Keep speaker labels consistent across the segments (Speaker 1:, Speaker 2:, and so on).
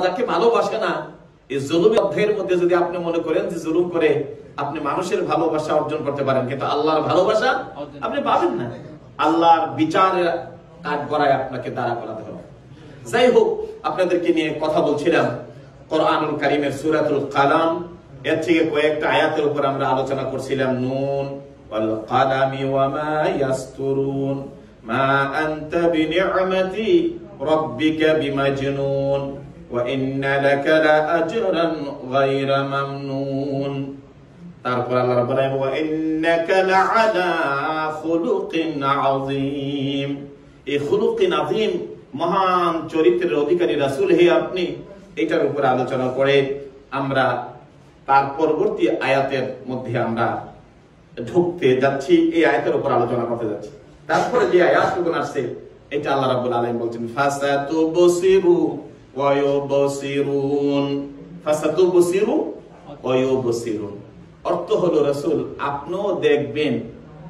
Speaker 1: যাকে ভালোবাসে না, এই জুলুমের অধ্যায়ের মধ্যে যদি আপনি মনে করেন যে জুলুম করে আপনি মানুষের ভালোবাসা অর্জন করতে পারেন, কিন্তু আল্লাহর ভালোবাসা আপনি পাবেন না। আল্লাহর বিচারের কাজ করায় আপনাকে দাঁড়া করাতে হবে। যাই হোক, আপনাদেরকে নিয়ে কথা বলছিলাম কোরআনুল কারীমের সূরাতুল কালাম, এর থেকে কয়েকটা আয়াতের উপর আমরা আলোচনা করছিলাম। নুন ওয়াল কালামি ওয়া মা ইয়াসতুরুন মা আনতা বিনি'মাতি রাব্বিকা বিমাজনুন ওয়া ইন্না লাকা লাআজরান গায়রা মামনুন। তারপর আল্লাহ রাব্বুল আলামিন ওয়া ইন্নাকা লাআলা খুলুকিন আযীম, এই খুলুকিন আযীম মহান চরিত্রের অধিকারী রাসূল হে আপনি, এটার উপর আলোচনা করে আমরা তার পরবর্তী আয়াতের মধ্যে আমরা ঢুকতে যাচ্ছি, এই আয়াতের উপর আলোচনা করতে যাচ্ছি। তারপরে যে আয়াতটুকু আসছে এটা আল্লাহ রাব্বুল আলামিন বলছেন ফাসাতুবসিরু ওয়া ইউবসিরুন, ফাসাতুবসিরু ওয়া ইউবসিরুন, অর্থ হলো রাসূল আপনিও দেখবেন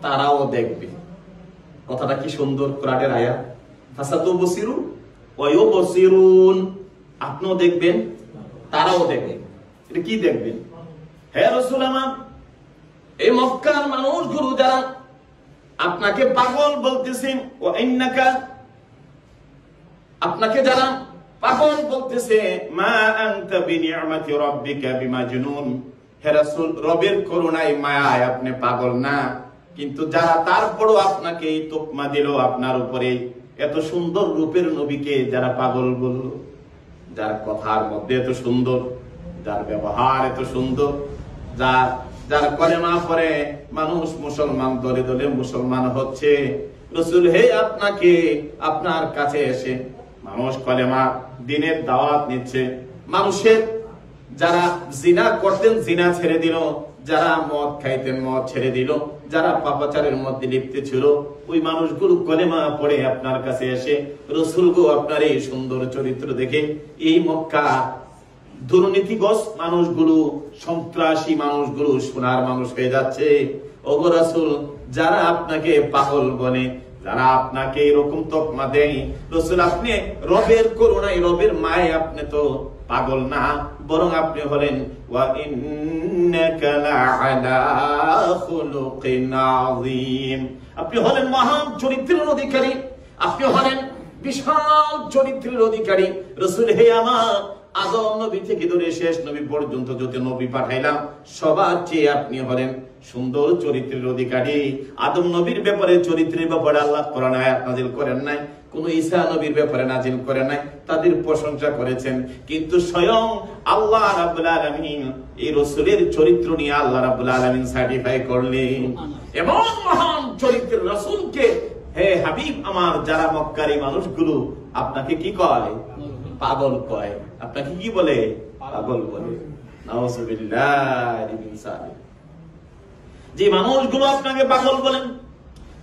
Speaker 1: তারাও দেখবে। কথাটা কি সুন্দর কোরআনের আয়াত, ফাসাতুবসিরু ওয়া ইউবসিরুন, আপনিও দেখবেন তারাও দেখবে। এটা কি দেখবেন? হে রাসূল আমার, এই মক্কার মানুষগুলো যারা আপনাকে পাগল বলতেছেন, ও ইন্নাকা, আপনাকে যারা পাগল বলতেছে, মা আনতা বিনি'মাতি রাব্বিকা বিমাজনুন, হে রাসূল রবের করুণায় মায়ায় আপনি পাগল না, কিন্তু যারা তারপরও আপনাকে এই তোকমা দিল আপনার উপরে, এত সুন্দর রূপের নবীকে যারা পাগল বলল, যার কথার মধ্যে এত সুন্দর, যার ব্যবহার এত সুন্দর, যার কলেমা পড়ে মানুষ মুসলমান দলে দলে মুসলমান হচ্ছে, রাসূল হে আপনাকে আপনার কাছে এসে মানুষ কলেমা দ্বীনের দাওয়াত নিচ্ছে, মানুষের যারা জিনা করতেন জিনা ছেড়ে দিল, যারা মদ খাইতেন মদ ছেড়ে দিল, যারা পাপাচারের মধ্যে লিপ্ত ছিল, ওই মানুষগুলো কলেমা পড়ে আপনার কাছে এসে রাসূল গো আপনার এই সুন্দর চরিত্র দেখে এই মক্কা দুর্নীতিগ্রস্ত মানুষগুলো, সন্ত্রাসী মানুষগুলো সোনার মানুষ হয়ে যাচ্ছে। ওগো রাসূল, যারা আপনাকে পাগল বলে, যারা আপনাকে এরকম তকমা দেয়, রাসূল আপনি রবের করুণায় রবের মায়ে আপনি তো পাগল না, বরং আপনি হলেন ওয়া ইন্নাকা লাআলা খুলুকিন আযীম, আপনি হলেন মহান চরিত্রের অধিকারী, আপনি হলেন বিশাল চরিত্রের অধিকারী। রাসূল হে আমার, আদম নবী থেকে ধরে শেষ নবী পর্যন্ত যত নবী পাঠাইলাম সবার চেয়ে আপনি হলেন সুন্দর চরিত্রের অধিকারী। আদম নবীর ব্যাপারে চরিত্রের ব্যাপারে আল্লাহ কোরআনে আয়াত নাযিল করেন নাই, কোন ঈসা নবীর ব্যাপারে নাযিল করেন নাই, তাদের প্রশংসা করেছেন, কিন্তু স্বয়ং আল্লাহ রাব্বুল আলামিন এই রাসূলের চরিত্র নিয়ে আল্লাহ রাব্বুল আলামিন সার্টিফাই করলেন। এবং মহান চরিত্রের রাসূলকে হে হাবিব আমার, যারা মক্কারি মানুষগুলো আপনাকে কি কয়? পাগল কয়। আপনাকে কি বলে? পাগল বলে। নাউযুবিল্লাহি মিন যালিক। যে মানুষগুলো আপনাকে পাগল বলেন,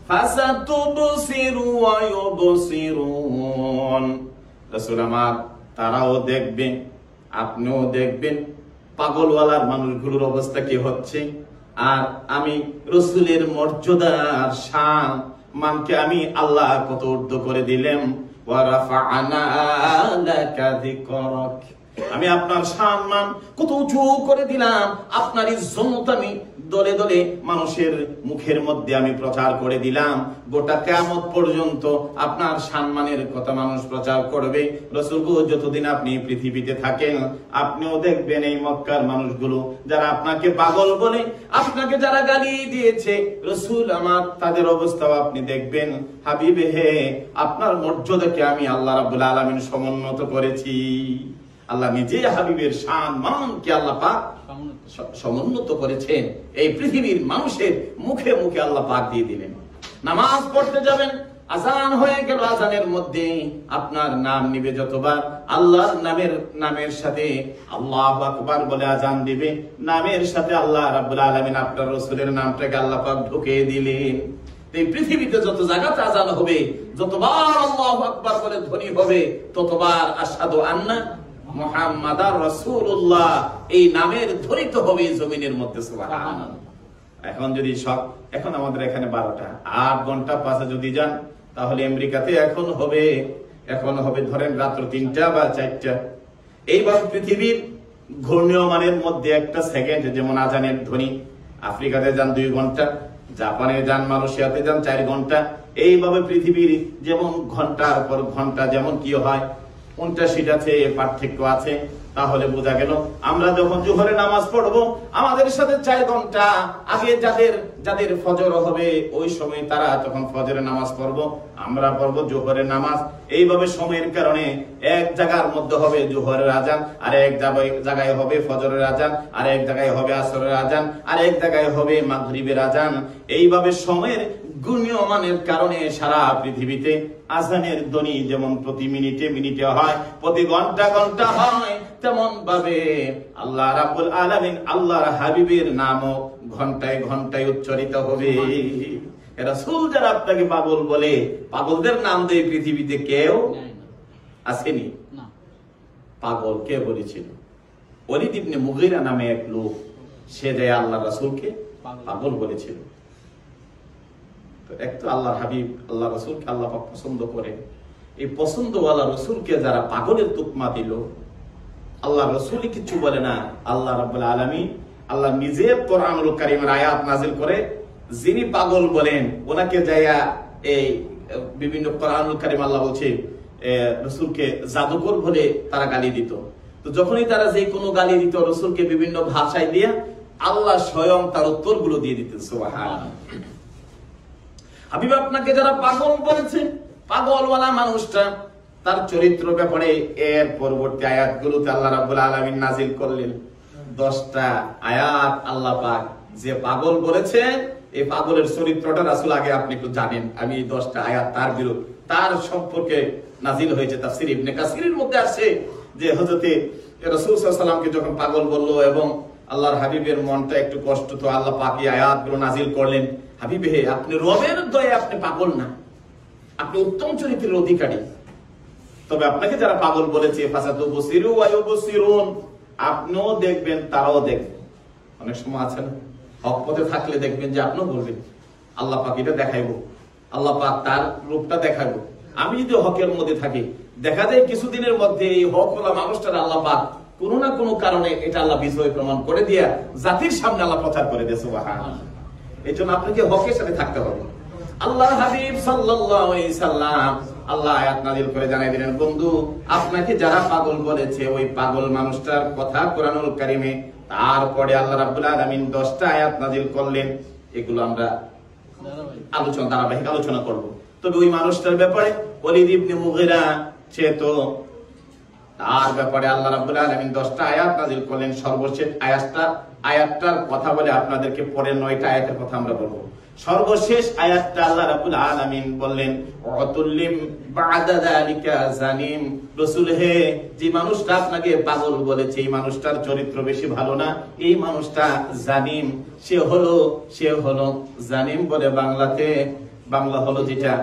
Speaker 1: ফাসাতুবসিরু ওয়া ইউবসিরুন, রাসূল আমার তারাও দেখবেন আপনিও দেখবেন পাগলওয়ালার মানুষগুলোর অবস্থা কি হচ্ছে। আর আমি রাসূলের মর্যাদার শান মানকে আমি আল্লাহ কত ঊর্ধ্ব করে দিলাম। ওয়া রাফা'না লাকা যিকরাক, আমি আপনার সম্মান কত উঁচু করে দিলাম, আপনার ইজ্জত আমি দলে দলে মানুষের মুখের মধ্যে আমি প্রচার করে দিলাম। গোটা কিয়ামত পর্যন্ত আপনার সম্মানের কথা মানুষ প্রচার করবে। রাসূল গো, যতদিন আপনি পৃথিবীতে থাকেন আপনিও দেখবেন এই মক্কার মানুষগুলো যারা আপনাকে পাগল বলে, আপনাকে যারা গালি দিয়েছে, রাসূল আমার তাদের অবস্থাও আপনি দেখবেন। হাবিবে হে, আপনার মর্যাদাকে আমি আল্লাহ রাব্বুল আলামিন সমুন্নত করেছি। আল্লাহ নিজে হাবিবের শান মানকে আল্লাহ পাক সমুন্নত করেছেন, এই পৃথিবীর মানুষের মুখে মুখে আল্লাহ পাক দিয়ে দিলেন। নামাজ পড়তে যাবেন, আজান হয়ে গেল, আজানের মধ্যে আপনার নাম নিবে যতবার, আল্লাহর নামের সাথে আল্লাহু আকবার বলে আজান দিবে, নামের সাথে আল্লাহ রাব্বুল আলামিন আপনার রাসূলের নামটাকে আল্লাহ পাক ঢুকিয়ে দিলেন। এই পৃথিবীতে যত জায়গাতে আজান হবে, যতবার আল্লাহু আকবার বলে ধ্বনি হবে, ততবার আশহাদু আন্না মুহাম্মাদার রাসূলুল্লাহ এই নামের ধ্বনিত হবে জমিনের মধ্যে। সুবহানাল্লাহ। এখন আমাদের এখানে 12টা, 8 ঘন্টা পাশে যদি যান তাহলে আমেরিকাতে এখন হবে ধরেন রাত্র 3টা বা 4টা। এইভাবে পৃথিবীর ঘূর্ণীয়মানের মধ্যে একটা সেকেন্ড, যেমন আজানের ধ্বনি, আফ্রিকাতে যান 2 ঘন্টা, জাপানে যান, মালয়েশিয়াতে যান 4 ঘন্টা। এইভাবে পৃথিবীর যেমন ঘন্টার পর ঘন্টা যেমন কি হয়, কোনটা সেটা আছে, পার্থক্য আছে। তাহলে বোঝা গেল আমরা যখন জোহরের নামাজ পড়বো, আমাদের সাথে 4 ঘন্টা আগে যাদের ফজর হবে ওই সময় তারা তখন ফজরের নামাজ পড়বো, আমরা পড়বো জোহরের নামাজ। এইভাবে সময়ের কারণে এক জায়গার মধ্যে হবে জোহরের আজান, আর এক জায়গায় হবে ফজরের আজান, আর এক জায়গায় হবে আসরের আজান, আর এক জায়গায় হবে মাগরিবের আজান। এইভাবে সময়ের গুণীয়মানের কারণে সারা পৃথিবীতে আজানের ধ্বনি যেমন প্রতি মিনিটে মিনিটে হয়, প্রতি ঘন্টা ঘন্টা হয়, তেমন ভাবে আল্লাহ রাব্বুল আলামিন আল্লাহর হাবিবের নামও ঘন্টায় ঘন্টায় উচ্চারিত হবে। রাসূল যারা আপনাকে পাগল বলে, পাগলদের নাম দেয় পৃথিবীতে কেউ আসেনি। পাগল কে বলেছিল? ওয়ালিদ ইবনে মুগীরা নামে এক লোক, সে যায় আল্লাহ রাসূলকে পাগল বলেছিল। এক তো আল্লাহর হাবিব আল্লাহ রাসূলকে আল্লাহ পাক পছন্দ করে, এই পছন্দওয়ালা রাসূলকে যারা পাগলের তুকমা দিল, আল্লাহ রাসূলই কিছু বলে না, আল্লাহ রাব্বুল আলামিন আল্লাহ নিজে কোরআনুল কারীমের আয়াত নাযিল করে, যিনি পাগল বলেন ওনাকে যাইয়া এই বিভিন্ন কোরআনুল কারীম আল্লাহ বলছে রাসূলকে জাদুকর বলে তারা গালি দিত। তো যখনই তারা যে কোনো গালি দিত রাসূলকে বিভিন্ন ভাষায় দিয়ে, আল্লাহ স্বয়ং তার উত্তরগুলো দিয়ে দিতেন। সুবহানাল্লাহ। হাবিব আপনাকে যারা পাগল বলেছে, পাগলওয়ালা মানুষটা তার চরিত্র ব্যাপারে এর পরবর্তী আয়াতগুলোতে আল্লাহ রাব্বুল আলামিন নাযিল করলেন 10টা আয়াত। আল্লাহ পাক যে পাগল বলেছে, এই পাগলের চরিত্রটা রাসূল আগে আপনি একটু জানেন। আমি এই 10টা আয়াত তার সম্পর্কে নাযিল হয়েছে। তাফসীর ইবনে কাসিরের মধ্যে আছে যে হযরতে রাসূল সাল্লাল্লাহু আলাইহি ওয়াসাল্লামকে যখন পাগল বলল এবং আল্লাহর হাবিবের মনটা একটু কষ্ট, তো আল্লাহ পাক এই আয়াতগুলো নাযিল করলেন, হাবিবে আপনি রবের দয়ায় আপনি পাগল না, আপনি উত্তম চরিত্রের অধিকারী। তবে আপনাকে যারা পাগল বলেছে ফাসাতুবসিরু ওয়া ইউবসিরুন, আপনিও দেখবেন তারাও দেখবেন। অনেক সময় আছে না, হক পথে থাকলে দেখবেন যে আপনিও বলবেন আল্লাহ পাক এটা দেখাইবো, আল্লাহ পাক তার রূপটা দেখাইবো। আমি যদি হকের মধ্যে থাকি, দেখা যায় কিছুদিনের মধ্যে এই হকওয়ালা মানুষটার আল্লাহ পাক কোনো না কোনো কারণে এটা আল্লাহ বিজয় প্রমাণ করে দিয়া জাতির সামনে আল্লাহ প্রচার করে দেয়। সুবহানাল্লাহ। এই জন্য আপনাকে হকের সাথে থাকতে হবে। আল্লাহ হাবিব সাল্লাল্লাহু আলাইহি সাল্লাম আল্লাহ আয়াত নাযিল করে জানাই দিলেন, বন্ধু আপনাকে যারা পাগল বলেছে ওই পাগল মানুষটার কথা কোরআনুল কারীমে, তারপরে আল্লাহ রাব্বুল আলামিন 10টা আয়াত নাযিল করলেন। এগুলো আমরা ধারাবাহিক আলোচনা করব। তবে ওই মানুষটার ব্যাপারে ওয়ালিদ ইবনে মুগীরা, সে তো তার ব্যাপারে আল্লাহ রাব্বুল আলামিন 10টা আয়াত নাযিল করলেন। সর্বশেষ আয়াতটার কথা বলে আপনাদেরকে পরের 9টা আয়াতের কথা আমরা বলবো। সর্বশেষ আয়াতটা আল্লাহ রাব্বুল আলামিন বললেন ওয়াতুল্লিম বা'দা যালিকা জানিম, রাসূল হে যে মানুষটা আপনাকে পাগল বলেছে এই মানুষটার চরিত্র বেশি ভালো না, এই মানুষটা জানিম, সে হলো জানিম বলে বাংলা হলো যেটা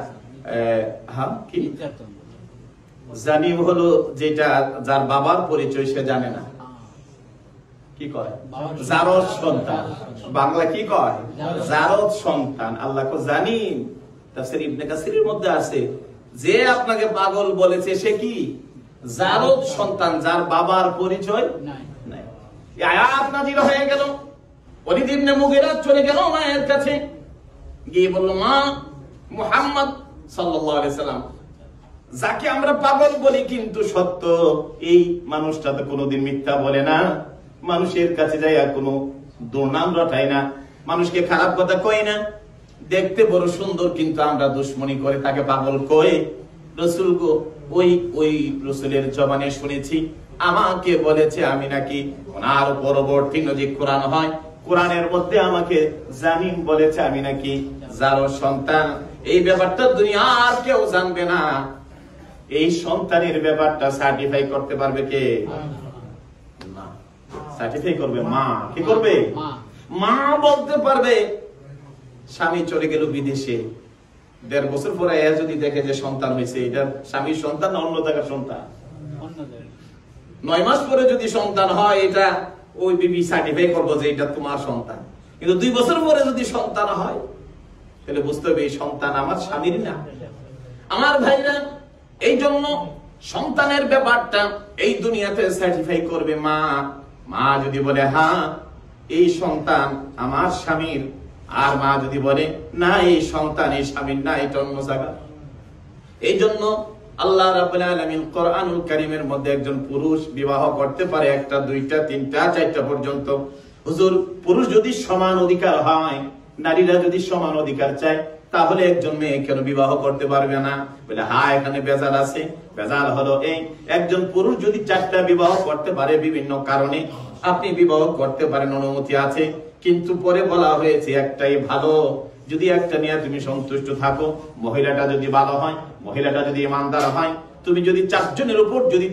Speaker 1: কি জানিম হলো যেটা যার বাবার পরিচয় সে জানে না, কি কয় জারদ সন্তান, বাংলা কি কয় জারদ সন্তান। আল্লাহ কো জানিম। তাফসীর ইবনে কাসিরের মধ্যে আছে যে আপনাকে পাগল বলেছে সে কি জারদ সন্তান, যার বাবার পরিচয় নাই। এই আয়াত নাযিল হয়ে গেল, ওয়ালিদ ইবনে মুগীরা চলে গেল মায়ের কাছে, গিয়ে বলল মা মুহাম্মদ সাল্লাল্লাহু আলাইহি সাল্লাম যাকে আমরা পাগল বলি কিন্তু সত্য, এই মানুষটা তো কোনোদিন মিথ্যা বলে না, মানুষের কাছে যায় আর কোনো দুর্নাম রটায় না, মানুষকে খারাপ কথা কয় না, দেখতে বড় সুন্দর কিন্তু আমরা দুশ্মনী করে তাকে পাগল কই। রাসূল গো ওই রাসূলের জবানে শুনেছি আমাকে বলেছে আমি নাকি ওনার পরবর্তী নজির কোরআন হয়, কোরআনের মধ্যে আমাকে জানিম বলেছে আমি নাকি জারদ সন্তান। এই ব্যাপারটা দুনিয়ার কেউ জানবে না। এই সন্তানের ব্যাপারটা সার্টিফাই করতে পারবে কে? না, সার্টিফাই করবে মা। কি করবে? মা বলতে পারবে। স্বামী চলে গেল বিদেশে, 1.5 বছর পরে যদি দেখে যে সন্তান হয়েছে, এটা স্বামীর সন্তান না অন্য জায়গার সন্তান? 9 মাস পরে যদি সন্তান হয়, এটা ওই বিবি সার্টিফাই করবো যে এটা তোমার সন্তান। কিন্তু 2 বছর পরে যদি সন্তান হয়, তাহলে বুঝতে হবে এই সন্তান আমার স্বামীর না। আমার ভাইরা, এই জন্য সন্তানের ব্যাপারটা এই দুনিয়াতে সার্টিফাই করবে মা। মা যদি বলে হ্যাঁ এই সন্তান আমার স্বামীর, আর মা যদি বলে না এই সন্তান এই স্বামীর না, এটা অন্য জায়গা। এই জন্য আল্লাহ রাব্বুল আলামিন কোরআনুল কারীমের মধ্যে একজন পুরুষ বিবাহ করতে পারে 1, 2, 3, 4 পর্যন্ত। হুজুর, পুরুষ যদি সমান অধিকার হয়, নারীরা যদি সমান অধিকার চায়, তাহলে একজন মেয়ে কেন বিবাহ করতে পারবে না? বলে হ্যাঁ, এখানে বেজাল আছে। বেজাল হলো এই, একজন পুরুষ যদি 4টা বিবাহ করতে পারে বিভিন্ন কারণে, আপনি বিবাহ করতে পারেন, অনুমতি আছে। কিন্তু পরে বলা হয়েছে একটাই ভালো, যদি একটা নিয়ে তুমি সন্তুষ্ট থাকো, মহিলাটা যদি ভালো হয়, মহিলাটা যদি ইমানদার হয়, তুমি যদি 4 জনের উপর যদি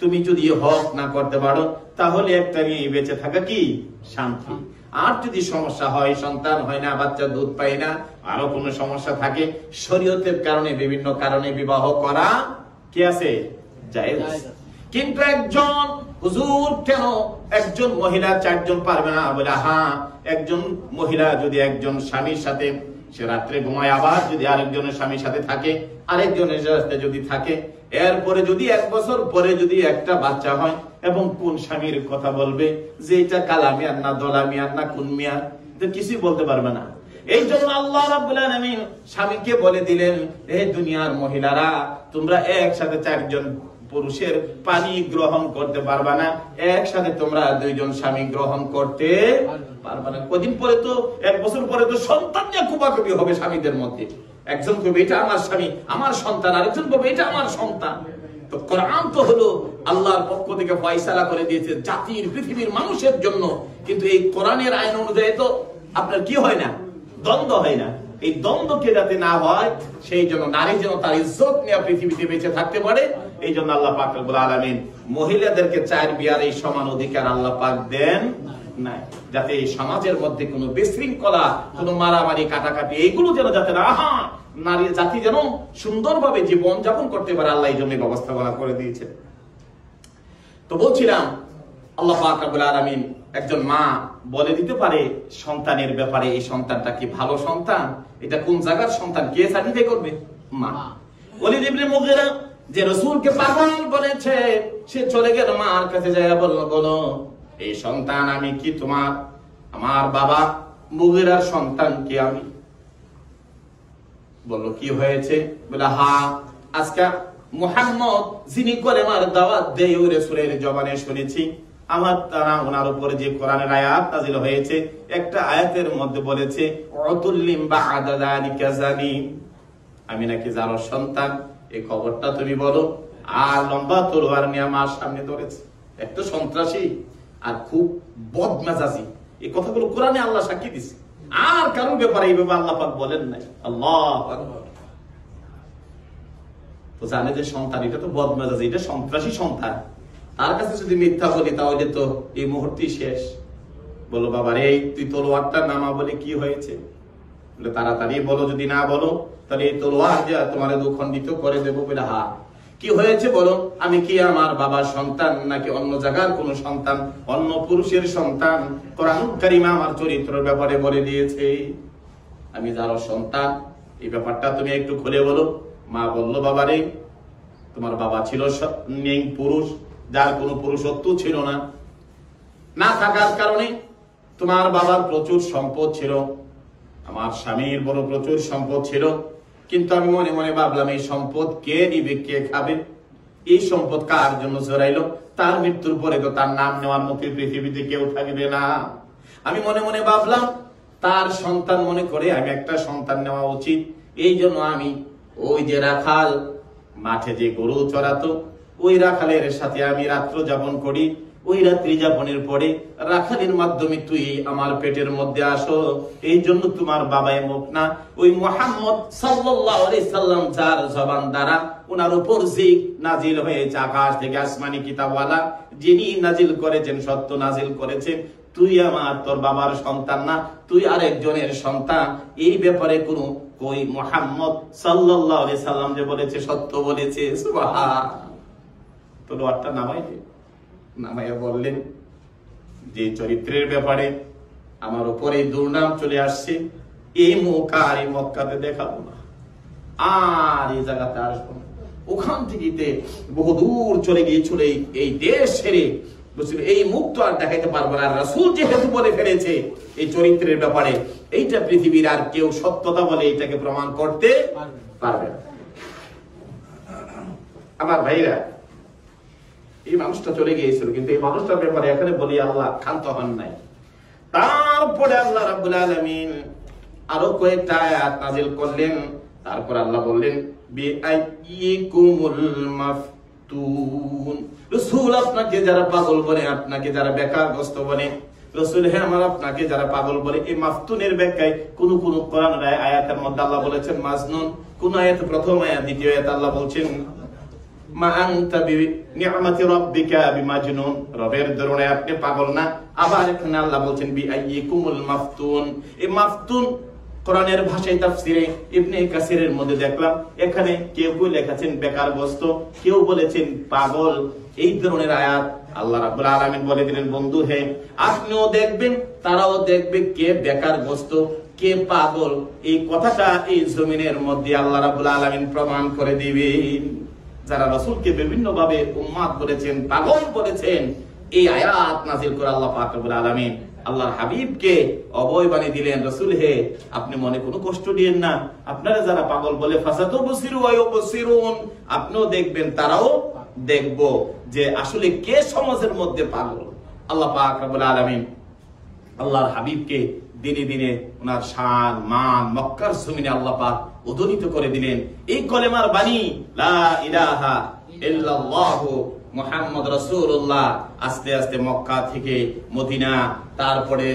Speaker 1: তুমি যদি হক না করতে পারো, তাহলে একটা নিয়ে বেঁচে থাকা কি শান্তি। আর যদি সমস্যা হয়, সন্তান হয় না, বাচ্চা দুধ পায় না, আরো কোনো সমস্যা থাকে, শরীয়তের কারণে বিভিন্ন কারণে বিবাহ করা কি আছে জায়েজ। কিন্তু একজন হুজুর কেন একজন মহিলা 4 জন পারবে না? বলে হ্যাঁ, একজন মহিলা যদি একজন স্বামীর সাথে সে রাত্রে ঘুমায়, আবার যদি আরেকজনের স্বামীর সাথে থাকে, আরেকজনের সাথে যদি থাকে, এরপরে যদি 1 বছর পরে যদি একটা বাচ্চা হয়, এবং কোন স্বামীর কথা বলবে যে এটা কালামিয়ার না দলামিয়ার না কোন মিয়ার, এটা কিছুই বলতে পারবে না। এই জন্য আল্লাহ রাব্বুল আলামিন স্বামীকে বলে দিলেন, এই দুনিয়ার মহিলারা তোমরা একসাথে 4 জন পুরুষের পানি গ্রহণ করতে পারবা না, একসাথে তোমরা 2 জন স্বামী গ্রহণ করতে পারবা না। কদিন পরে তো 1 বছর পরে তো সন্তান নিয়ে কুপাকুপি হবে স্বামীদের মধ্যে। একজন কবে এটা আমার স্বামী আমার সন্তান, আরেকজন কবে এটা আমার সন্তান। তো কোরআন তো হলো আল্লাহর পক্ষ থেকে ফয়সালা করে দিয়েছে জাতির পৃথিবীর মানুষের জন্য। কিন্তু এই কোরআনের আইন অনুযায়ী তো আপনার কি হয় না, দ্বন্দ্ব হয় না। এই দ্বন্দ্বকে যাতে না হয়, সেই জন্য নারী যেন তার ইজ্জত নিয়ে পৃথিবীতে বেঁচে থাকতে পারে, এই জন্য আল্লাহ পাক রব্বুল আলামিন মহিলাদেরকে 4 বিয়ার এই সমান অধিকার আল্লাহ পাক দেন নাই, যাতে এই সমাজের মধ্যে কোনো বিশৃঙ্খলা, কোনো মারামারি কাটাকাটি এইগুলো যেন যাতে না হয়, নারী জাতি যেন সুন্দরভাবে জীবন যাপন করতে পারে, আল্লাহ এই জন্য ব্যবস্থাপনা করে দিয়েছে। তো বলছিলাম আল্লাহ পাক রব্বুল আলামিন একজন মা বলে দিতে পারে সন্তানের ব্যাপারে, এই সন্তানটা কি ভালো সন্তান, এটা কোন জায়গার সন্তান, কে সার্টিফাই করবে? মা। ওয়ালিদ ইবনে মুগীরা যে রাসূলকে পাগল বলেছে, সে চলে গেল মার কাছে, যায় বলো এই সন্তান আমি কি তোমার, আমার বাবা মুগীরার সন্তান কি আমি? বললো কি হয়েছে? বলে হ্যাঁ, আজকে মুহাম্মদ যিনি কলেমার দাওয়াত দেয় ওই রাসূলের জবানে শুনেছি, আমার তারা ওনার উপরে যে কোরআনের আয়াত নাযিল হয়েছে, একটা আয়াতের মধ্যে বলেছে উতুল্লিম বা'দা যালিকা জানিম, আমি নাকি যার সন্তান, এই খবরটা তুমি বলো। আর লম্বা তলোয়ার নিয়ে আমার সামনে ধরেছে, একটা সন্ত্রাসী আর খুব বদমেজাজি। এই কথাগুলো কোরআনে আল্লাহ সাক্ষী দিছে, আর কারোর ব্যাপারে এইভাবে আল্লাহ পাক বলেন নাই। আল্লাহু আকবার। তো জানে যে সন্তান এটা তো বদমেজাজি, এটা সন্ত্রাসী সন্তান, তার কাছে যদি মিথ্যা বলি তাহলে তো এই মুহূর্তেই শেষ। বলো বাবা রে, তুই তলোয়ারটা নামা, বলে কি হয়েছে? বলে তাড়াতাড়ি বলো, যদি না বলো তাহলে এই তলোয়ার যে তোমার দুখণ্ডিত করে দেবো। বলে হ্যাঁ, কি হয়েছে বলো, আমি কি আমার বাবার সন্তান নাকি অন্য জায়গার কোন সন্তান, অন্য পুরুষের সন্তান? কোরআন কারীমে আমার চরিত্রের ব্যাপারে বলে দিয়েছে আমি যার সন্তান, এই ব্যাপারটা তুমি একটু খুলে বলো। মা বলল বাবা রে, তোমার বাবা ছিল নেই পুরুষ, যার কোনো পুরুষত্ব ছিল না, না থাকার কারণে তোমার বাবার প্রচুর সম্পদ ছিল, আমার স্বামীর বড় প্রচুর সম্পদ ছিল, কিন্তু আমি মনে মনে ভাবলাম এই সম্পদ কে নিবে, কে খাবে, এই সম্পদ কার জন্য জড়াইলো, তার মৃত্যুর পরে তো তার নাম নেওয়ার মতো পৃথিবীতে কেউ থাকবে না। আমি মনে মনে ভাবলাম তার সন্তান মনে করে আমি একটা সন্তান নেওয়া উচিত। এই জন্য আমি ওই যে রাখাল মাঠে যে গরু চড়াতো, ওই রাখালের সাথে আমি রাত্র যাপন করি, ওই রাত্রি যাপনের পরে রাখালের মাধ্যমে তুই আমার পেটের মধ্যে আসো। এই জন্য তোমার বাবাই মুখ না, ওই মুহাম্মদ সাল্লাল্লাহু আলাইহি সাল্লাম যার জবান দ্বারা ওনার উপর জিক নাজিল হয়েছে আকাশ থেকে আসমানি কিতাবওয়ালা, যিনি নাজিল করেছেন, সত্য নাজিল করেছেন, তুই আমার তোর বাবার সন্তান না, তুই আরেকজনের সন্তান। এই ব্যাপারে কোন কই মুহাম্মদ সাল্লাল্লাহু আলাইহি সাল্লাম যে বলেছে সত্য বলেছে। সুবহান। তলোয়ারটা নামাইয়া বললেন যে চরিত্রের ব্যাপারে আমার উপরে দুর্নাম চলে আসছে, এই মুখ আর এই মক্কাতে দেখাবো না, আর এই জায়গাতে আসবো না। ওখান থেকে বহু দূর চলে গিয়েছিল, এই দেশ ছেড়ে এই মুখ তো আর দেখাইতে পারবো না। রাসূল যেহেতু বলে ফেলেছে এই চরিত্রের ব্যাপারে, এইটা পৃথিবীর আর কেউ সত্যতা বলে এটাকে প্রমাণ করতে পারবে না। আমার ভাইরা, এই মানুষটা চলে গিয়েছিল, কিন্তু এই মানুষটার ব্যাপারে এখানে বলি আল্লাহ ক্ষান্ত হন নাই। তারপরে আল্লাহ রাব্বুল আলামিন আরো কয়েকটা আয়াত নাযিল করলেন। তারপর আল্লাহ বললেন বিআইয়িকুমুল মাফতুন, রাসূল আপনাকে যারা পাগল বলে, আপনাকে যারা বেকারগ্রস্ত বলে, রাসূল হে আমার আপনাকে যারা পাগল বলে। এই মাফতুনের ব্যাখ্যায় কোন কোন কোরআনের আয়াতের মধ্যে আল্লাহ বলেছেন মাজনুন, কোন আয়াতে প্রথম আয়াত, দ্বিতীয় আয়াতে আল্লাহ বলছেন মা আনতা বিনিআমাতি রাব্বিকা বিমাজনুন, রবের দরুনে আপনি পাগল না। আবার এখানে আল্লাহ বলছেন বিআইয়িকুমুল মাফতুন। এই মাফতুন কোরআনের ভাষায় তাফসিরে ইবনে কাসিরের মধ্যে দেখলাম, এখানে কেউ কেউ লিখেছেন বেকারগ্রস্ত, কেউ বলেছেন পাগল। এই ধরনের আয়াত আল্লাহ রাব্বুল আলামিন বলে দিলেন, বন্ধু হে আপনিও দেখবেন, তারাও দেখবে কে বেকারগ্রস্ত কে পাগল। এই কথাটা এই জমিনের মধ্যে আল্লাহ রাব্বুল আলামিন প্রমাণ করে দিবেন। যারা রাসূলকে বিভিন্ন ভাবে উম্মাত বলেছেন, পাগল বলেছেন, এই আয়াত নাযিল করে আল্লাহ পাক রব্বুল আলামিন আল্লাহর হাবিবকে অভয় বানিয়ে দিলেন, রাসূল হে আপনি মনে কোনো কষ্ট দিয়েন না, আপনারা যারা পাগল বলে ফাসাতুবসিরু ওয়া ইউবসিরুন, আপনিও দেখবেন তারাও দেখব যে আসলে কে সমাজের মধ্যে পাগল। আল্লাহ পাক রব্বুল আলামিন আল্লাহর হাবিবকে দিনে দিনে ওনার শান মান মক্কার জমিনে আল্লাহ পাক উদ্ধৃত করে দিলেন। এই কলেমার বাণী লা ইলাহা ইল্লাল্লাহু মুহাম্মদ রাসূলুল্লাহ আস্তে আস্তে মক্কা থেকে মদিনা, তারপরে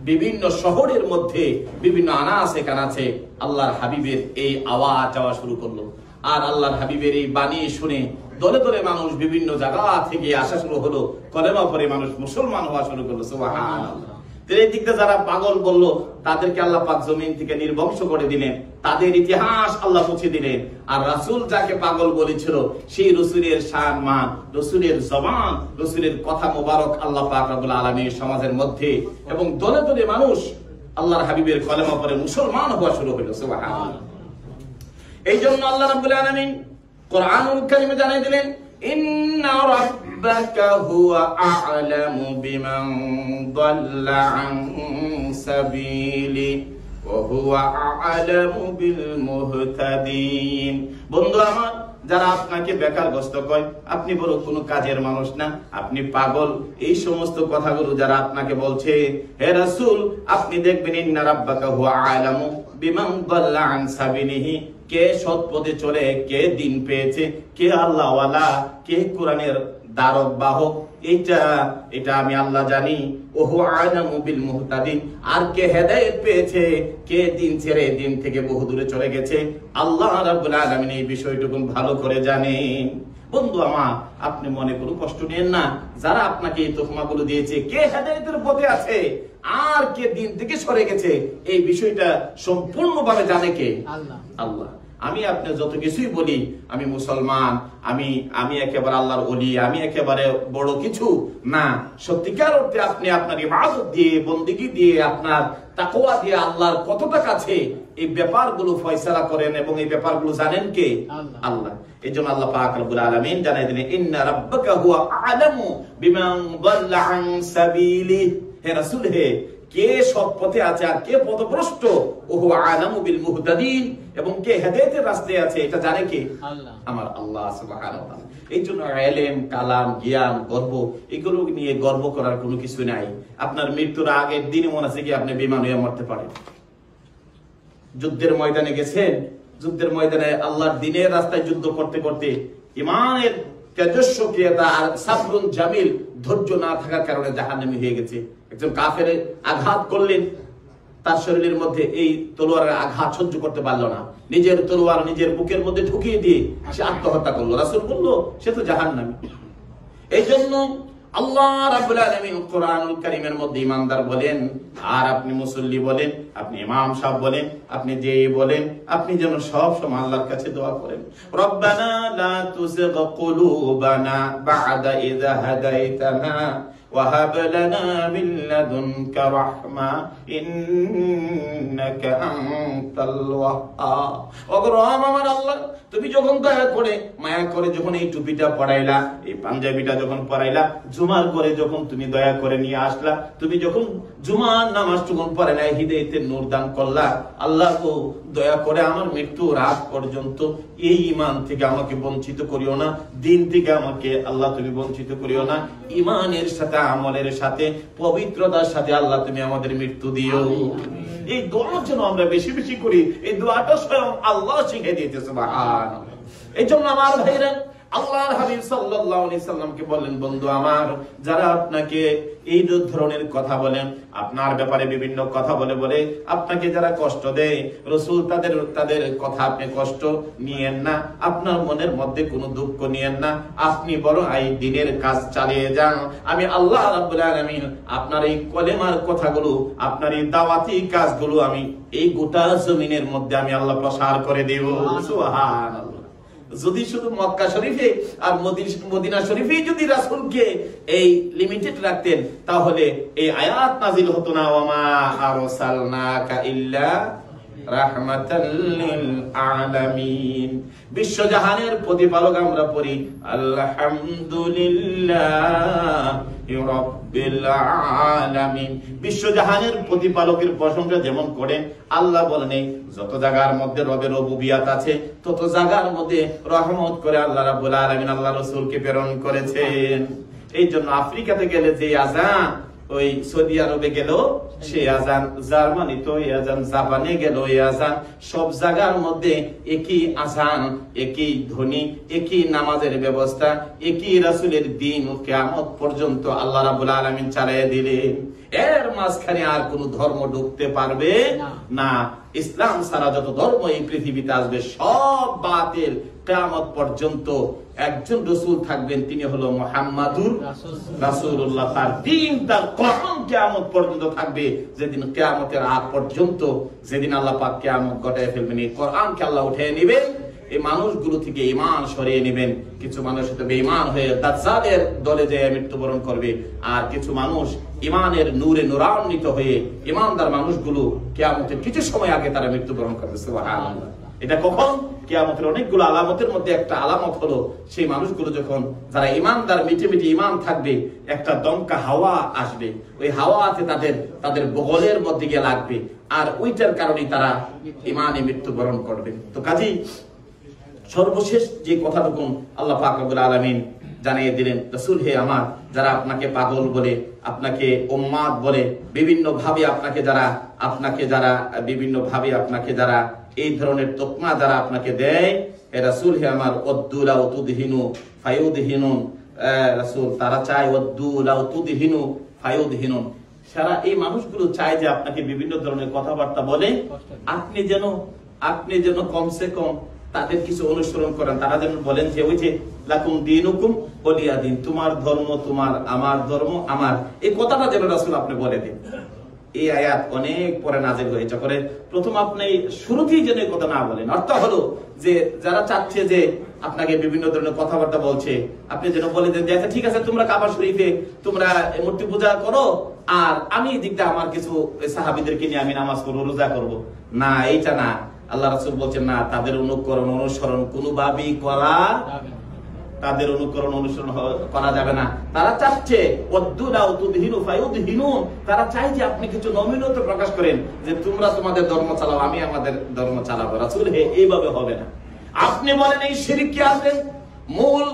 Speaker 1: বিভিন্ন শহরের মধ্যে বিভিন্ন আনাচে কানাচে আল্লাহর হাবিবের এই আওয়াজ যাওয়া শুরু করলো। আর আল্লাহর হাবিবের এই বাণী শুনে দলে দলে মানুষ বিভিন্ন জায়গা থেকে আসা শুরু হলো, কলেমা পড়ে মানুষ মুসলমান হওয়া শুরু করলো। সুবহানাল্লাহ। এই দিকটা যারা পাগল বললো তাদেরকে আল্লাহ পাক জমিন থেকে নির্বংশ করে দিলেন, তাদের ইতিহাস আল্লাহ মুছে দিলেন। আর রাসূল যাকে পাগল বলেছিল সেই রাসূলের শান মান, রাসূলের জবান, রাসূলের কথা মোবারক আল্লাহ পাক রব্বুল আলামিন সমাজের মধ্যে এবং দলে দলে মানুষ আল্লাহর হাবিবের কলেমা পড়ে মুসলমান হওয়া শুরু হলো। সুবহানাল্লাহ। এই জন্য আল্লাহ রাব্বুল আলামিন কোরআনুল কারীমে জানিয়ে দিলেন ইন্না রাব্বাকা হুয়া আ'লামু বিমান দাল্লা আন সাবিলি ওয়া হুয়া আ'লামু বিল মুহতাদিন। বন্ধু আমার, যারা আপনাকে বেকারগ্রস্ত কয়, আপনি বড় কোনো কাজের মানুষ না, আপনি পাগল, এই সমস্ত কথাগুলো যারা আপনাকে বলছে, হে রাসূল আপনি দেখবেন ইন্না রাব্বাকা হুয়া আ'লামু বিমান দাল্লা আন সাবিলিহি, কে সৎ পথে চলে, কে দিন পেয়েছে, কে আল্লাহ ওয়ালা, কে কোরআনের দ্বারক বাহক, এটা আমি আল্লাহ জানি। ওহু আ'লামু বিল মুহতাদিন, আর কে হেদায়েত পেয়েছে, কে দিন ছেড়ে দিন থেকে বহু দূরে চলে গেছে, আল্লাহ রাব্বুল আলামিন এই বিষয়টুকু ভালো করে জানেন। বন্ধু আমার, আপনি মনে কোনো কষ্ট নেন না। যারা আপনাকে এই তোহমাগুলো দিয়েছে, কে হেদায়েতের পথে আছে আর কে দিন থেকে সরে গেছে, এই বিষয়টা সম্পূর্ণভাবে জানে কে? আল্লাহ। আল্লাহ। আমি আপনি যত কিছুই বলি আমি মুসলমান, আমি একেবারে আল্লাহর ওলি, আমি একেবারে বড় কিছু না, সত্যিকার অর্থে আপনি আপনার ইবাদত দিয়ে, বন্দেগী দিয়ে, আপনার তাকওয়া দিয়ে আল্লাহর কতটা কাছে, এই ব্যাপারগুলো ফয়সালা করেন এবং এই ব্যাপারগুলো জানেন কে? আল্লাহ। এই জন্য আল্লাহ পাক রব্বুল আলামিন জানাই দিলেন ইন্না রাব্বাকা হুয়া আ'লামু বিমান দাল্লা আন সাবিলি, হে রাসূল হে কে সৎ পথে আছে আর কে পথভ্রষ্ট, ওহু আ'লামু বিল মুহতাদিন, এবং কে হেদায়েতের রাস্তায় আছে এটা জানে কে? আল্লাহ। আমার আল্লাহ সুবহানাহু ওয়া তাআলা। এই জন্য ইলম, কালাম, জ্ঞান, গর্ব, এগুলো নিয়ে গর্ব করার কোনো কিছু নাই। আপনার মৃত্যুর আগের দিনে মনে আছে কি আপনি বিমান হয়ে মরতে পারেন। যুদ্ধের ময়দানে গেছেন, যুদ্ধের ময়দানে আল্লাহর দ্বীনের রাস্তায় যুদ্ধ করতে করতে ইমানের তেজস্ক্রিয়তা আর সাবরুন জামিল, ধৈর্য না থাকার কারণে জাহান্নামী হয়ে গেছে। একজন কাফের আঘাত করলেন, তার শরীরের মধ্যে এই তলোয়ারের আঘাত সহ্য করতে পারলো না, নিজের তলোয়ার নিজের বুকের মধ্যে ঢুকিয়ে দিয়ে সে আত্মহত্যা করলো। রাসূল বলল সে তো জাহান্নামী। এই জন্য আল্লাহ রাব্বুল আলামিন কোরআনুল কারীমের মধ্যে ইমানদার বলেন, আর আপনি মুসল্লি বলেন, আপনি ইমাম সাহেব বলেন, আপনি যে বলেন, আপনি যেন সব সময় আল্লাহর কাছে দোয়া করেন, রব্বানা লা তুযিগ কুলুবানা বা'দা ইযা হাদাইতানা وهب لنا من لدنك رحمة إنك أنت الوهاب আমার আল্লাহ তুমি যখন দয়া করে মায়া করে যখন এই টুপিটা পরাইলা, এই পাঞ্জাবিটা যখন পরাইলা, জুমার করে যখন তুমি দয়া করে নিয়ে আসলা, তুমি যখন জুমার নামাজ যখন পড়াইলা, হিদায়াতের নূর দান করলা, আল্লাহ তো দয়া করে আমার মৃত্যুর আগ পর্যন্ত এই ঈমান থেকে আমাকে বঞ্চিত করিও না, দিন থেকে আমাকে আল্লাহ তুমি বঞ্চিত করিও না, ঈমানের সাথে আমলের সাথে পবিত্রতার সাথে আল্লাহ তুমি আমাদের মৃত্যু দিও। এই দোয়া যেন আমরা বেশি বেশি করি, এই দোয়াটা স্বয়ং আল্লাহ শিখিয়ে দিয়েছে সুবহানাল্লাহ। এই জন্য আমার ভাইরা আল্লাহর হাবিব সাল্লাল্লাহু আলাইহি সাল্লামকে বললেন, বন্ধু আমার, যারা আপনাকে এই ধরনের কথা বলেন, আপনার ব্যাপারে বিভিন্ন কথা বলে বলে আপনাকে যারা কষ্ট দেয়, রাসূল তাদের কথা আপনি কষ্ট নিয়েন না, আপনার মনের মধ্যে কোনো দুঃখ নিয়েন না, আপনি বরং এই দ্বীনের কাজ চালিয়ে যান। আমি আল্লাহ রাব্বুল আলামিন আপনার এই কলেমার কথাগুলো, আপনার এই দাওয়াতি কাজগুলো আমি এই গোটা জমিনের মধ্যে আমি আল্লাহ প্রসার করে দেব। সুবহানাল্লাহ। যদি শুধু মক্কা শরীফে আর মদিনা শরীফে যদি রাসূলকে এই লিমিটেড রাখতেন, তাহলে এই আয়াত নাযিল হতো না, ওয়ামা আরসালনাকা ইল্লা রাহমাতাল লিল আলামিন। বিশ্বজাহানের প্রতিপালক আমরা পড়ি আলহামদুলিল্লাহি রাব্বিল আলামিন। বিশ্বজাহানের প্রতিপালকের প্রশংসা যেমন করেন, আল্লাহ বলেন যত জায়গার মধ্যে রবের রুবুবিয়াত আছে, তত জায়গার মধ্যে রহমত করে আল্লাহ রাব্বুল আলামিন আল্লাহ রাসূলকে প্রেরণ করেছেন। এই জন্য আফ্রিকাতে গেলে যে আযান, ওই সৌদি আরবে গেল সেই আযান, জার্মানিতে ওই আযান, জাপানে গেল ওই আযান, সব জায়গার মধ্যে একই আযান, একই ধ্বনি, একই নামাজের ব্যবস্থা, একই রাসূলের দিন কিয়ামত পর্যন্ত আল্লাহ রাব্বুল আলামিন চালিয়ে দিলেন। এর মাঝখানে আর কোন ধর্ম ঢুকতে পারবে না। ইসলাম ছাড়া যত ধর্ম এই পৃথিবীতে আসবে সব বাতিল। কিয়ামত পর্যন্ত একজন রাসূল থাকবেন, তিনি হলো মুহাম্মাদুর রাসূলুল্লাহ। তার দিন, তার কোরআন কিয়ামত পর্যন্ত থাকবে, যেদিন কিয়ামতের আগ পর্যন্ত, যেদিন আল্লাহ পাক কিয়ামত ঘটায় ফেলবেন, এই কোরআনকে আল্লাহ উঠিয়ে নেবেন, এই মানুষগুলো থেকে ঈমান সরিয়ে নেবেন। কিছু মানুষ হয়তো বেঈমান হয়ে দাজ্জালের দলে যেয়ে মৃত্যুবরণ করবে, আর কিছু মানুষ ঈমানের নূরে নূরান্বিত হয়ে ঈমানদার মানুষগুলো কিয়ামতের কিছু সময় আগে তারা মৃত্যুবরণ করবে। সুবহানাল্লাহ। এটা কখন? কিয়ামতের অনেকগুলো আলামতের মধ্যে একটা আলামত হলো সেই মানুষগুলো যখন, যারা ঈমানদার, মিটে মিটে ঈমান থাকবে, একটা দমকা হাওয়া আসবে, ওই হাওয়াতে তাদের বগলের মধ্যে গিয়ে লাগবে, আর ওইটার কারণে তারা ঈমানে মৃত্যুবরণ করবে। তো কাজেই সর্বশেষ যে কথাটুকু আল্লাহ পাক রব্বুল আলামিন জানিয়ে দিলেন, রাসূল হে আমার, যারা আপনাকে পাগল বলে, আপনাকে উম্মাদ বলে, বিভিন্ন ভাবে আপনাকে যারা এই ধরনের তকমা যারা আপনাকে দেয়, হে রাসূল হে আমার, ওয়াদ্দুলা তুদহিনু ফায়ুদহিনুন, রাসূল তারা চায় ওয়াদ্দুলা তুদহিনু ফায়ুদহিনুন, সারা এই মানুষগুলো চায় যে আপনাকে বিভিন্ন ধরনের কথাবার্তা বলে, আপনি যেন কমসে কম তাদের কিছু অনুসরণ করেন। তারা যেন বলেন যে ওই যে লাকুম দীনুকুম ওয়ালিয়া দীন, তোমার ধর্ম তোমার, আমার ধর্ম আমার, এই কথাটা যেন রাসূল আপনি বলে দেন। এই আয়াত অনেক পরে নাযিল হয়েছে করে, প্রথম আপনি শুরুতেই যেন এই কথা না বলেন। অর্থ হলো যে যারা চাচ্ছে যে আপনাকে বিভিন্ন ধরনের কথাবার্তা বলছে, আপনি যেন বলে দেন যে আচ্ছা ঠিক আছে, তোমরা কাবা শরীফে তোমরা মূর্তি পূজা করো, আর আমি এই দিকটা আমার কিছু সাহাবীদেরকে নিয়ে আমি নামাজ পড়বো, রোজা করবো। না, এইটা না। আল্লাহ রাসূল বলছেন না, তাদের অনুসরণ কোনোভাবেই করা যাবে না। তারা চাচ্ছে তারা চাই যে আপনি কিছু নমিনতা প্রকাশ করেন যে তোমরা তোমাদের ধর্ম চালাও, আমি আমাদের ধর্ম চালাবো। রাসূল হে, এইভাবে হবে না। আপনি বলেন এই শিরক কি আসবেন, মূল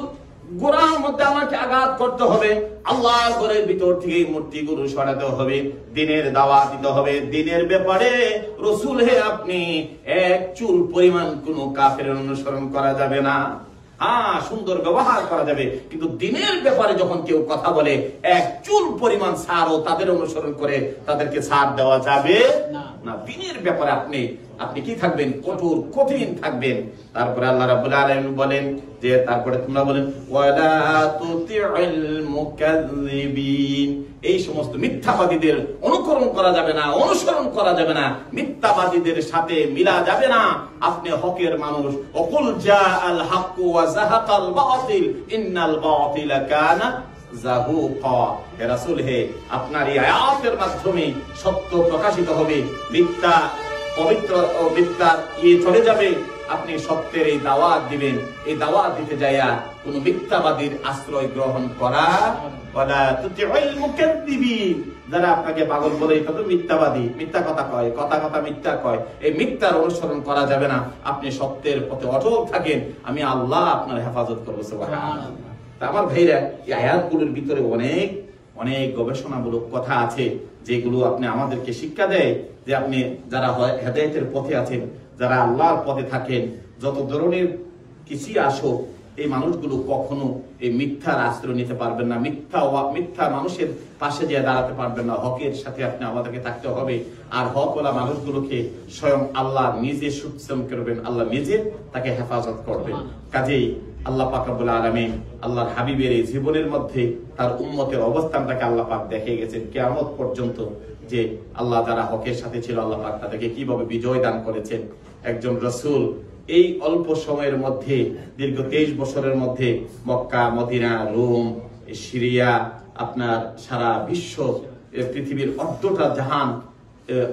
Speaker 1: গোড়ার মধ্যে আমাকে আঘাত করতে হবে, আল্লাহর ঘরের ভিতর থেকে মূর্তিগুলো সরাতে হবে, দ্বীনের দাওয়াত দিতে হবে। দ্বীনের ব্যাপারে রাসূল হে আপনি এক চুল পরিমাণ কোনো কাফেরের অনুসরণ করা যাবে না। হ্যাঁ, সুন্দর ব্যবহার করা যাবে, কিন্তু দ্বীনের ব্যাপারে যখন কেউ কথা বলে এক চুল পরিমাণ ছাড়ও তাদের অনুসরণ করে তাদেরকে ছাড় দেওয়া যাবে না। দ্বীনের ব্যাপারে আপনি কি থাকবেন? কঠিন থাকবেন। তারপরে আল্লাহ রাব্বুল আলামিন বলেন যে, তারপরে তোমরা বলেন ওয়ালা তুতিউল মুকাজ্জিবিন, এই সমস্ত মিথ্যাবাদীদের অনুকরণ করা যাবে না, অনুসরণ করা যাবে না, মিথ্যাবাদীদের সাথে মিলা যাবে না। আপনি হকের মানুষ। ওয়াকুল জাআল হাক্কু ওয়া যাহাকাল বাতিল ইন্নাল বাতিলা কানা যাহুকা, হে রাসূল হে, আপনার এই আয়াতের মাধ্যমে সত্য প্রকাশিত হবে, মিথ্যা পবিত্র ও মিথ্যা চলে যাবে। আপনি সত্যের এই দাওয়াত দিবেন, এই দাওয়াত দিতে যাইয়া কোন মিথ্যাবাদীর আশ্রয় গ্রহণ করা, ওয়ালা তুতিউল মুকাদ্দিবিন, যারা আপনাকে পাগল বলে এটা তো মিথ্যাবাদী, মিথ্যা কথা কয়, কথা কথা মিথ্যা কয়, এই মিথ্যার অনুসরণ করা যাবে না। আপনি সত্যের পথে অটল থাকেন, আমি আল্লাহ আপনার হেফাজত করবো। সুবহানাল্লাহ। তা আমার ভাইরা, এই আয়াতগুলোর ভিতরে অনেক অনেক গবেষণামূলক কথা আছে, যেগুলো আপনি আমাদেরকে শিক্ষা দেয় যে আপনি যারা হেদায়েতের পথে আছেন, যারা আল্লাহর পথে থাকেন, যত ধরনের কিছুই আসো, এই মানুষগুলো কখনো এই মিথ্যার আশ্রয় নিতে পারবেন না, মিথ্যা মানুষের পাশে যেয়ে দাঁড়াতে পারবেন না। হকের সাথে আপনি আমাদেরকে থাকতে হবে। আর হকওয়ালা মানুষগুলোকে স্বয়ং আল্লাহ নিজে সুসম করবেন, আল্লাহ নিজে তাকে হেফাজত করবেন। কাজেই আল্লাহ পাক রব্বুল আলামিন আল্লাহর হাবিবের এই জীবনের মধ্যে তার উম্মতের অবস্থানটাকে আল্লাহ পাক দেখে গেছেন কিয়ামত পর্যন্ত, যে আল্লাহ যারা হকের সাথে ছিল আল্লাহ পাক তাদেরকে কিভাবে বিজয় দান করেছেন। একজন রাসূল এই অল্প সময়ের মধ্যে, দীর্ঘ 23 বছরের মধ্যে মক্কা, মদিনা, রোম, সিরিয়া, আপনার সারা বিশ্ব, পৃথিবীর অর্ধটা জাহান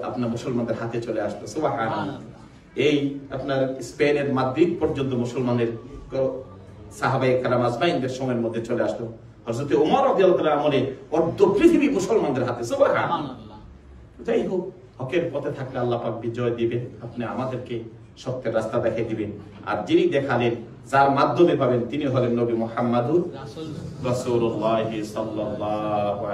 Speaker 1: আপনার মুসলমানদের হাতে চলে আসলো। সুবহানাল্লাহ। এই আপনার স্পেনের মাদ্রিদ পর্যন্ত মুসলমানের সাহাবায়ে কেরাম আজমাইনদের সময়ের মধ্যে চলে আসলো। হযরত ওমর রাদিয়াল্লাহু তাআলা আমলে অর্ধ পৃথিবী মুসলমানদের হাতে। সুবহানাল্লাহ। যাই হোক, হকের পথে থাকলে আল্লাহ পাক বিজয় দিবেন, আপনি আমাদেরকে সত্যের রাস্তা দেখিয়ে দিবেন। আর যিনি দেখালেন, যার মাধ্যমে পাবেন, তিনি হলেন নবী মুহাম্মদুর রাসূলুল্লাহ সাল্লাল্লাহু আলাইহি